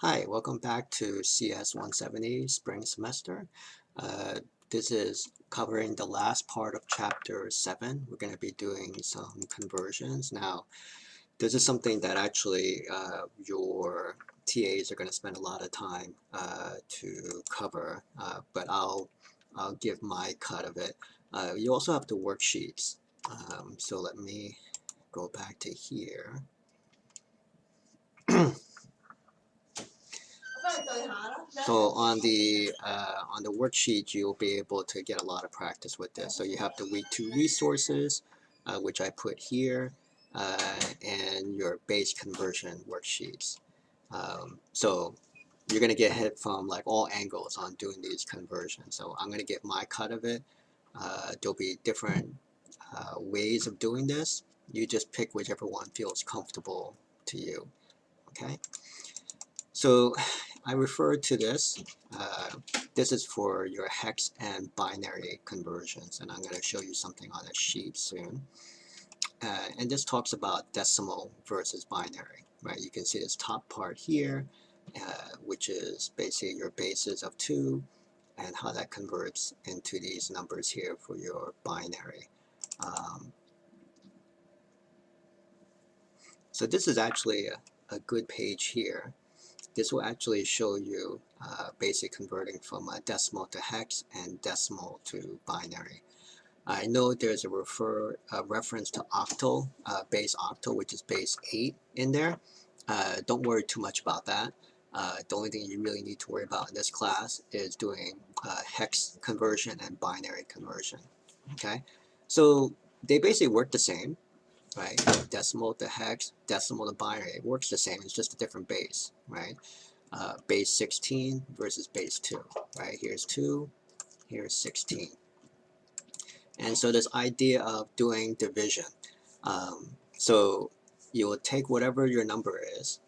Hi, welcome back to CS170 Spring Semester. This is covering the last part of Chapter 7. We're going to be doing some conversions. Now, this is something that actually your TAs are going to spend a lot of time to cover, but I'll give my cut of it. You also have the worksheets. So let me go back to here. So on the worksheet, you'll be able to get a lot of practice with this. So you have the week 2 resources, which I put here, and your base conversion worksheets. So you're going to get hit from like all angles on doing these conversions. So I'm going to get my cut of it. There'll be different ways of doing this. You just pick whichever one feels comfortable to you. Okay. So I refer to this. This is for your hex and binary conversions, and I'm going to show you something on a sheet soon. And this talks about decimal versus binary, right? You can see this top part here, which is basically your bases of 2 and how that converts into these numbers here for your binary. So this is actually a good page here. This will actually show you basic converting from a decimal to hex and decimal to binary. I know there's a reference to octal, base octal, which is base 8 in there. Don't worry too much about that. The only thing you really need to worry about in this class is doing hex conversion and binary conversion. Okay, so they basically work the same, right? Decimal to hex, decimal to binary, it works the same. It's just a different base, right? Base 16 versus base 2, right? Here's 2, here's 16. And so this idea of doing division. So you will take whatever your number is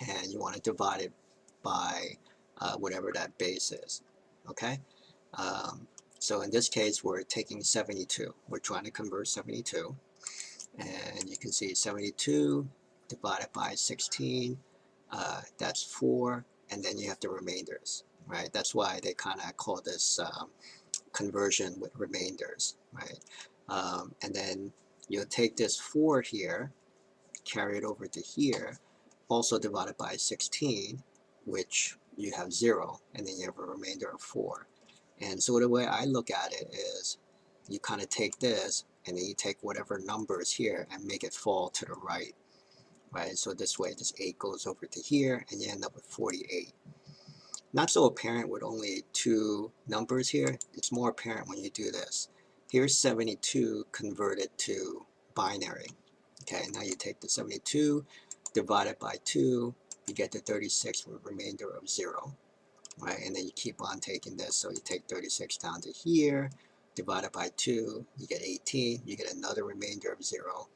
and you want to divide it by whatever that base is, okay? So in this case, we're taking 72. We're trying to convert 72. And you can see 72 divided by 16, that's 4, and then you have the remainders, right? That's why they kind of call this conversion with remainders, right? And then you'll take this 4 here, carry it over to here, also divided by 16, which you have 0, and then you have a remainder of 4. And so the way I look at it is you kind of take this and then you take whatever numbers here and make it fall to the right, right? So this way this 8 goes over to here and you end up with 48. Not so apparent with only 2 numbers here. It's more apparent when you do this. Here's 72 converted to binary. Okay, now you take the 72 divided by 2, you get the 36 with a remainder of 0. Right, and then you keep on taking this, so you take 36 down to here, divided by 2, you get 18, you get another remainder of 0,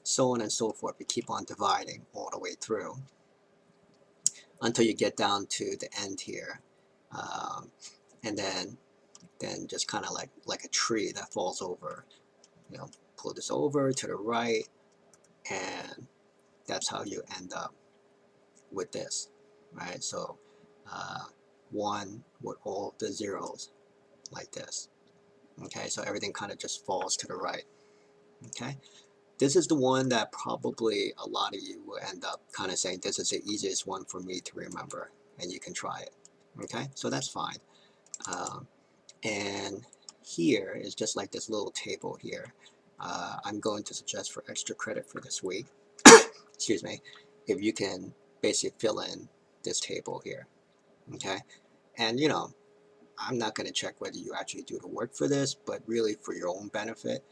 so on and so forth. You keep on dividing all the way through until you get down to the end here, and then just kind of like a tree that falls over. You know, pull this over to the right, and that's how you end up with this, right? So 1 with all the zeros like this. Okay, so everything kind of just falls to the right. Okay, this is the one that probably a lot of you will end up kind of saying this is the easiest one for me to remember, and you can try it. Okay, so that's fine. And here is just like this little table here. I'm going to suggest for extra credit for this week, excuse me, if you can basically fill in this table here. Okay, and you know, I'm not going to check whether you actually do the work for this, but really for your own benefit,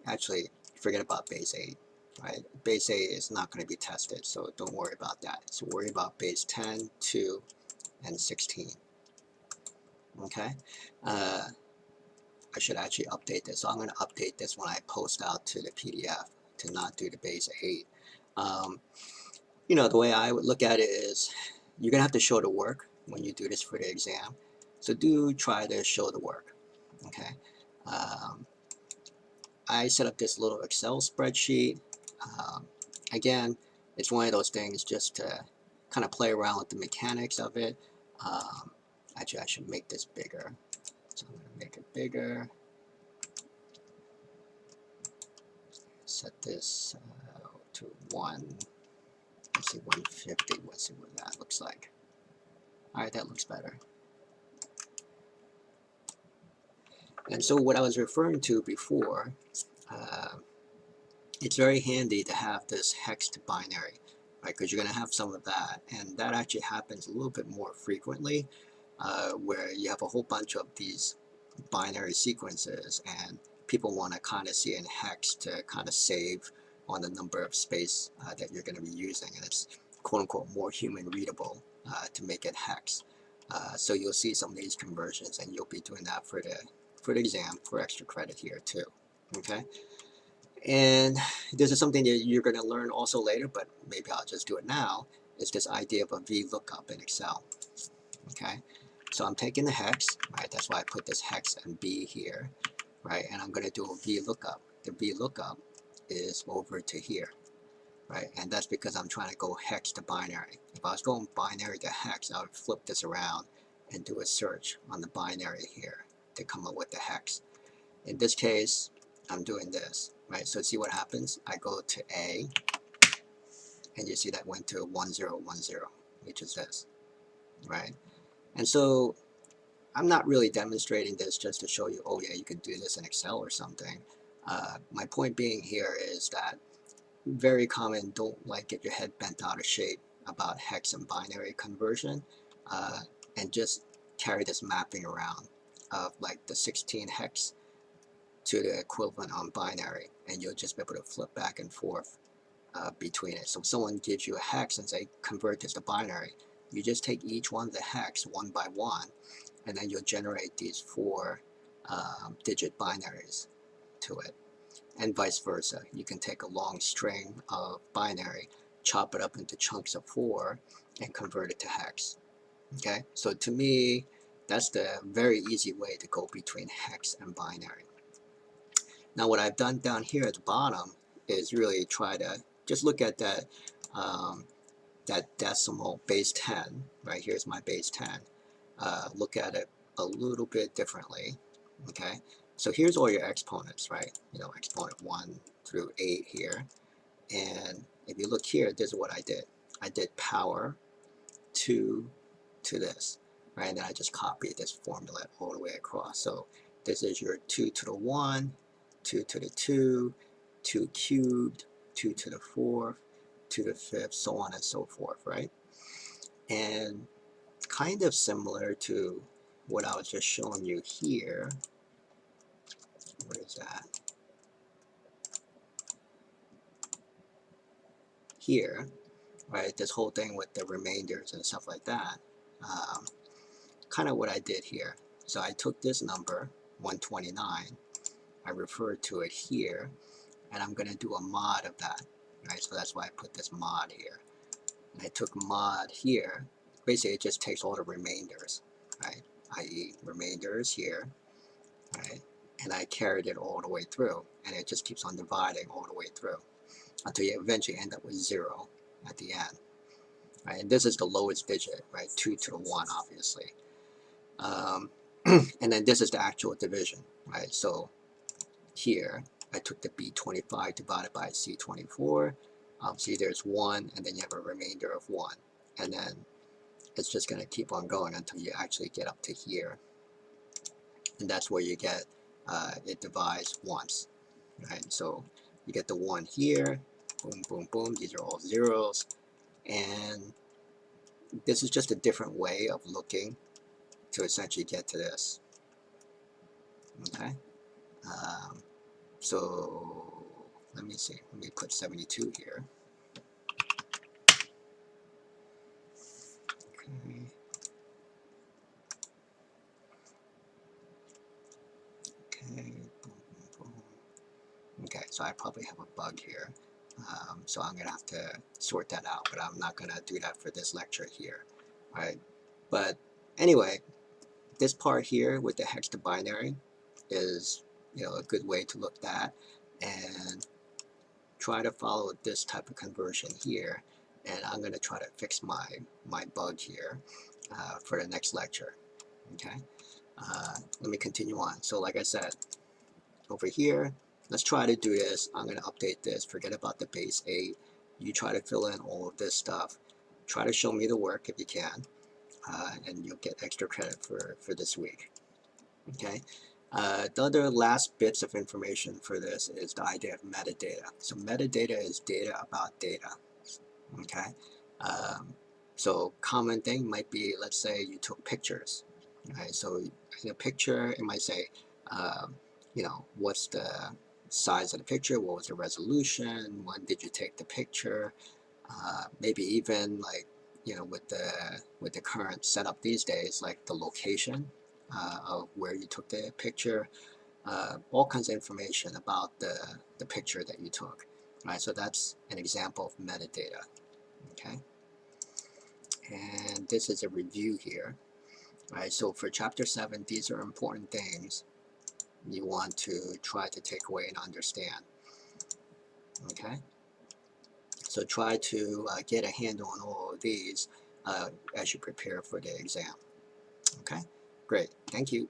actually forget about base 8, right? Base 8 is not going to be tested, so don't worry about that. So worry about base 10, 2, and 16. Okay? I should actually update this. So I'm going to update this when I post out to the PDF to not do the base 8. You know, the way I would look at it is you're going to have to show the work when you do this for the exam. So do try to show the work, okay? I set up this little Excel spreadsheet. Again, it's one of those things just to kind of play around with the mechanics of it. Actually, I should make this bigger. So I'm going to make it bigger. Set this to 1. Let's see, 150. Let's see what that looks like. All right, that looks better. And so what I was referring to before, it's very handy to have this hex to binary, right? Because you're going to have some of that, and that actually happens a little bit more frequently, where you have a whole bunch of these binary sequences, and people want to kind of see in hex to kind of save on the number of space that you're going to be using, and it's quote unquote more human readable to make it hex. So you'll see some of these conversions, and you'll be doing that for the exam for extra credit here too. Okay. And this is something that you're going to learn also later, but maybe I'll just do it now. It's this idea of a VLOOKUP in Excel. Okay, so I'm taking the hex, right? That's why I put this hex and B here, right? And I'm going to do a VLOOKUP. The VLOOKUP is over to here, right? And that's because I'm trying to go hex to binary. If I was going binary to hex, I would flip this around and do a search on the binary here to come up with the hex. In this case, I'm doing this, right? So see what happens? I go to A, and you see that went to 1010, which is this, right? And so I'm not really demonstrating this just to show you, oh yeah, you could do this in Excel or something. My point being here is that very common, don't like get your head bent out of shape about hex and binary conversion, and just carry this mapping around of like the 16 hex to the equivalent on binary, and you'll just be able to flip back and forth between it. So if someone gives you a hex and say convert this to binary, you just take each one of the hex one by one, and then you'll generate these 4 digit binaries to it, and vice versa. You can take a long string of binary, chop it up into chunks of 4, and convert it to hex. Okay, so to me, that's the very easy way to go between hex and binary. Now what I've done down here at the bottom is really try to just look at that that decimal base 10, right? Here's my base 10. Look at it a little bit differently, okay? So here's all your exponents, right? You know, exponent 1 through 8 here. And if you look here, this is what I did. I did power 2 to this, right? And then I just copied this formula all the way across. So this is your 2 to the 1, 2 to the 2, 2 cubed, 2 to the 4th, 2 to the 5th, so on and so forth, right? And kind of similar to what I was just showing you here. Where is that? Here, right? This whole thing with the remainders and stuff like that. Kind of what I did here. So I took this number, 129, I referred to it here, and I'm going to do a mod of that, right? So that's why I put this mod here. And I took mod here. Basically, it just takes all the remainders, right? I.e. remainders here, right? And I carried it all the way through, and it just keeps on dividing all the way through until you eventually end up with 0 at the end, right? And this is the lowest digit, right? 2 to the 1, obviously. And then this is the actual division, right? So here, I took the B25 divided by C24. See, there's 1, and then you have a remainder of 1. And then it's just going to keep on going until you actually get up to here. And that's where you get, it divides once, right? So you get the 1 here, boom, boom, boom. These are all zeros. And this is just a different way of looking to essentially get to this, okay? So let me see, let me put 72 here. Okay. Okay, boom, boom, boom. Okay, so I probably have a bug here. So I'm gonna have to sort that out, but I'm not gonna do that for this lecture here, all right? But anyway, this part here with the hex to binary is, you know, a good way to look at, and try to follow this type of conversion here, and I'm going to try to fix my bug here for the next lecture. Okay, let me continue on. So like I said, over here, let's try to do this. I'm going to update this. Forget about the base 8. You try to fill in all of this stuff. Try to show me the work if you can, and you'll get extra credit for this week. Okay. The other last bits of information for this is the idea of metadata. So metadata is data about data. Okay. So common thing might be, let's say you took pictures. Right. So in a picture, it might say, you know, what's the size of the picture? What was the resolution? When did you take the picture? Maybe even like, you know, with the current setup these days, like the location of where you took the picture, all kinds of information about the picture that you took. Right, so that's an example of metadata. Okay, and this is a review here. Right, so for Chapter 7, these are important things you want to try to take away and understand. Okay, so try to get a handle on all of these as you prepare for the exam. Okay, great. Thank you.